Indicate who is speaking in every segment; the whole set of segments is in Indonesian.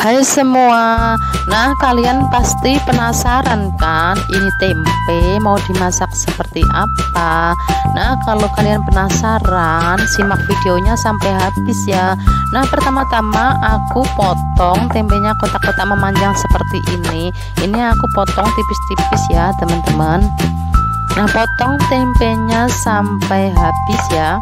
Speaker 1: Hai semua, nah kalian pasti penasaran kan ini tempe mau dimasak seperti apa? Nah kalau kalian penasaran simak videonya sampai habis ya. Nah pertama-tama aku potong tempenya kotak-kotak memanjang seperti ini. Ini aku potong tipis-tipis ya teman-teman. Nah potong tempenya sampai habis ya.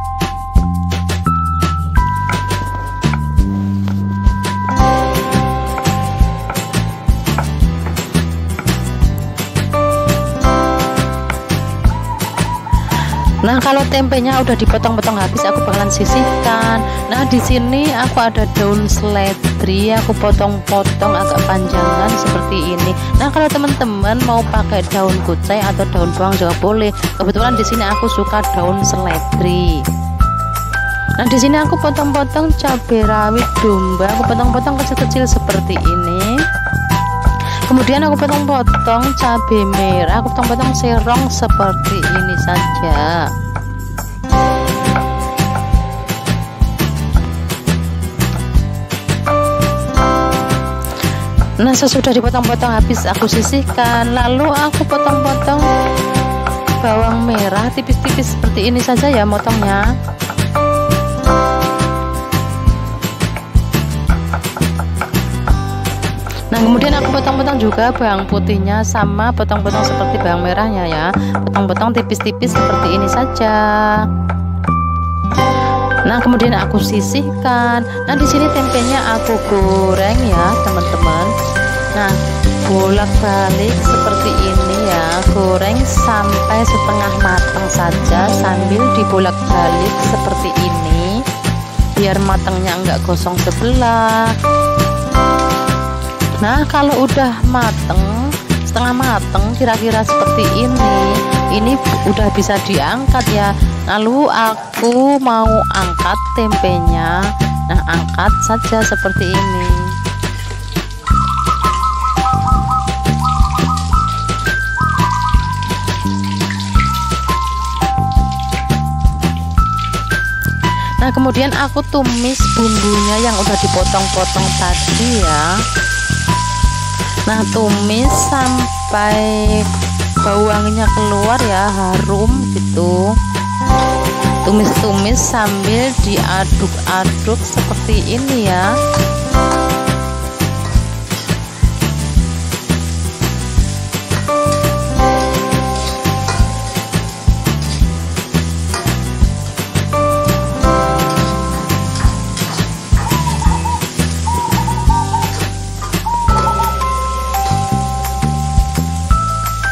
Speaker 1: Nah kalau tempenya udah dipotong-potong habis aku bakalan sisihkan. Nah di sini aku ada daun seledri, aku potong-potong agak panjangan seperti ini. Nah kalau teman-teman mau pakai daun kucai atau daun bawang juga boleh. Kebetulan di sini aku suka daun seledri. Nah di sini aku potong-potong cabai rawit domba, aku potong-potong kecil-kecil seperti ini. Kemudian aku potong-potong cabai merah, aku potong-potong serong seperti ini saja. Nah sesudah dipotong-potong habis aku sisihkan, lalu aku potong-potong bawang merah tipis-tipis seperti ini saja ya motongnya. Nah kemudian aku potong-potong juga bawang putihnya sama potong-potong seperti bawang merahnya ya, potong-potong tipis-tipis seperti ini saja. Nah kemudian aku sisihkan. Nah di sini tempenya aku goreng ya teman-teman. Nah bolak-balik seperti ini ya, goreng sampai setengah matang saja sambil dibolak-balik seperti ini biar matangnya enggak gosong sebelah. Nah kalau udah mateng, setengah mateng kira-kira seperti ini udah bisa diangkat ya. Lalu aku mau angkat tempenya. Nah angkat saja seperti ini. Nah kemudian aku tumis bumbunya yang udah dipotong-potong tadi ya. Nah tumis sampai bau wanginya keluar ya, harum gitu. Tumis-tumis sambil diaduk-aduk seperti ini ya.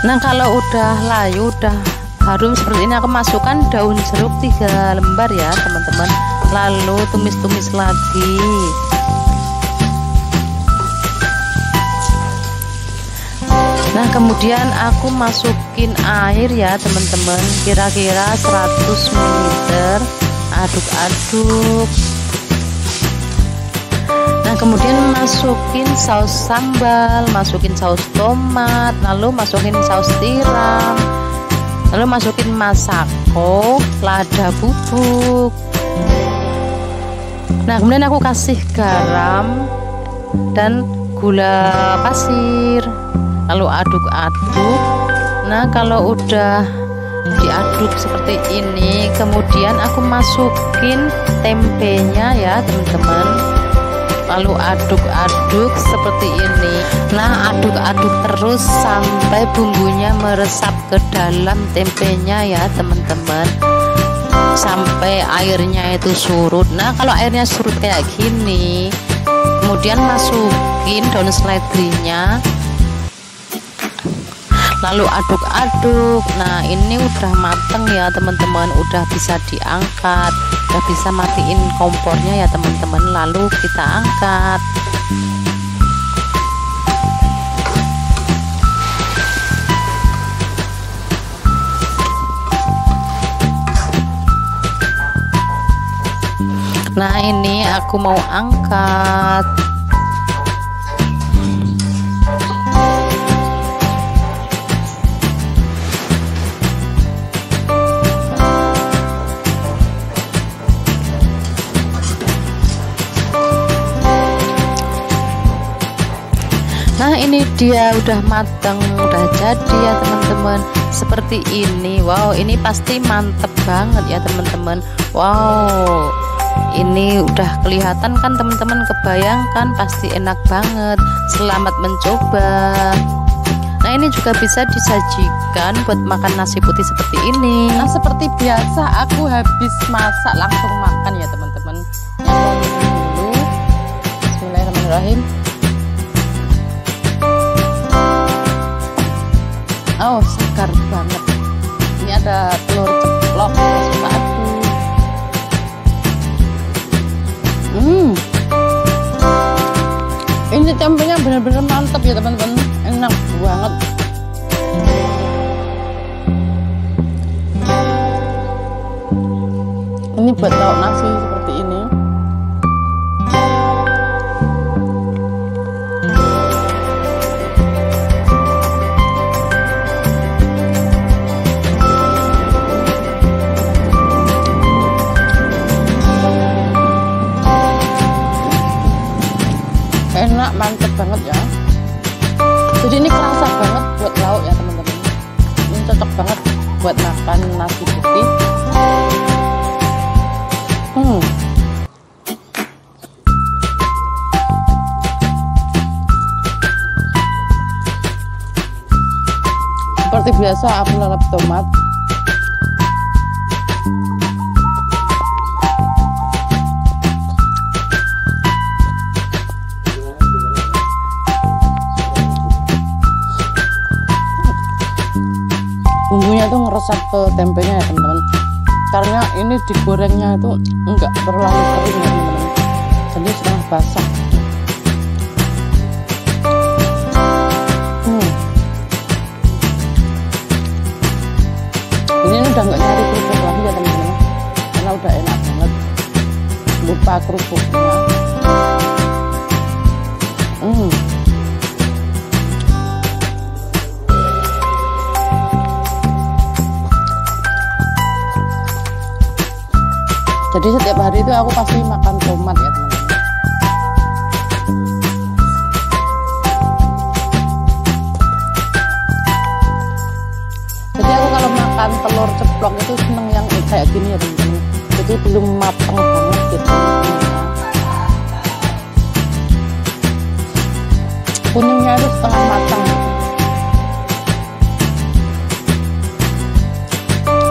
Speaker 1: Nah kalau udah layu, udah harum seperti ini, aku masukkan daun jeruk 3 lembar ya teman-teman. Lalu tumis-tumis lagi. Nah kemudian aku masukin air ya teman-teman, kira-kira 100 ml. Aduk-aduk. Nah kemudian masukin saus sambal, masukin saus tomat, lalu masukin saus tiram, lalu masukin masako, lada bubuk. Nah kemudian aku kasih garam dan gula pasir, lalu aduk-aduk. Nah kalau udah diaduk seperti ini, kemudian aku masukin tempenya ya teman-teman. Lalu aduk-aduk seperti ini. Nah aduk-aduk terus sampai bumbunya meresap ke dalam tempenya ya teman-teman, sampai airnya itu surut. Nah kalau airnya surut kayak gini, kemudian masukin daun seledrinya, lalu aduk-aduk. Nah ini udah mateng ya teman-teman, udah bisa diangkat, udah bisa matiin kompornya ya teman-teman. Lalu kita angkat. Nah ini aku mau angkat. Nah ini dia udah matang, udah jadi ya teman-teman, seperti ini. Wow, ini pasti mantep banget ya teman-teman. Wow, ini udah kelihatan kan teman-teman, kebayangkan pasti enak banget. Selamat mencoba. Nah ini juga bisa disajikan buat makan nasi putih seperti ini. Nah seperti biasa aku habis masak langsung makan ya teman-teman. Yang dulu, Bismillahirrahmanirrahim. Oh segar banget. Ini ada telur ceplok kesukaan aku. Ini tempenya benar-benar mantap ya teman-teman, enak banget. Ini buat lauk nasi seperti ini. Enak, mantep banget ya. Jadi ini kerasa banget buat lauk ya teman-teman. Ini cocok banget buat makan nasi putih. Seperti biasa aku lalap tomat. Bumbunya tuh ngeresap ke tempenya ya teman-teman, karena ini digorengnya itu enggak terlalu kering ya teman-teman, jadi setengah basah. Ini udah nggak nyari kerupuk lagi ya teman-teman, karena udah enak banget, lupa kerupuknya. Jadi setiap hari itu aku pasti makan tomat ya teman-teman. Jadi aku kalau makan telur ceplok itu seneng yang kayak gini ya teman-teman. Jadi belum matang banget gitu. Kuningnya itu setengah matang.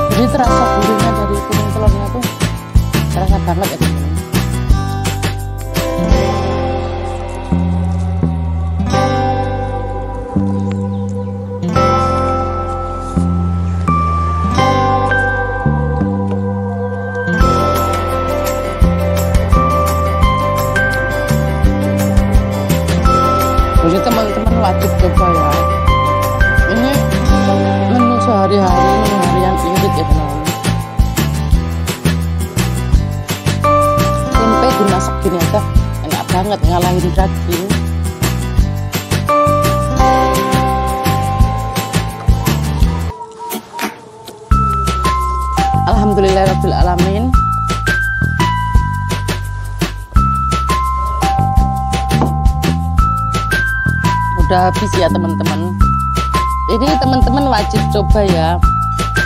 Speaker 1: Jadi terasa gurihnya dari kuning telurnya tuh. Terasa banget ya teman-teman. Jadi teman-teman wajib coba ya. Ini menu sehari-hari, menu harian irit ya teman-teman. Dimasak gini aja enak banget, ngalahin daging. Alhamdulillahirabbil alamin. Udah habis ya teman-teman. Ini teman-teman wajib coba ya.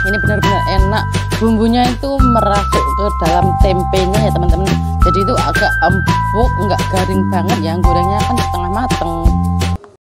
Speaker 1: Ini benar-benar enak. Bumbunya itu merasuk ke dalam tempenya ya teman-teman. Jadi itu agak empuk, nggak garing banget ya. Gorengnya kan setengah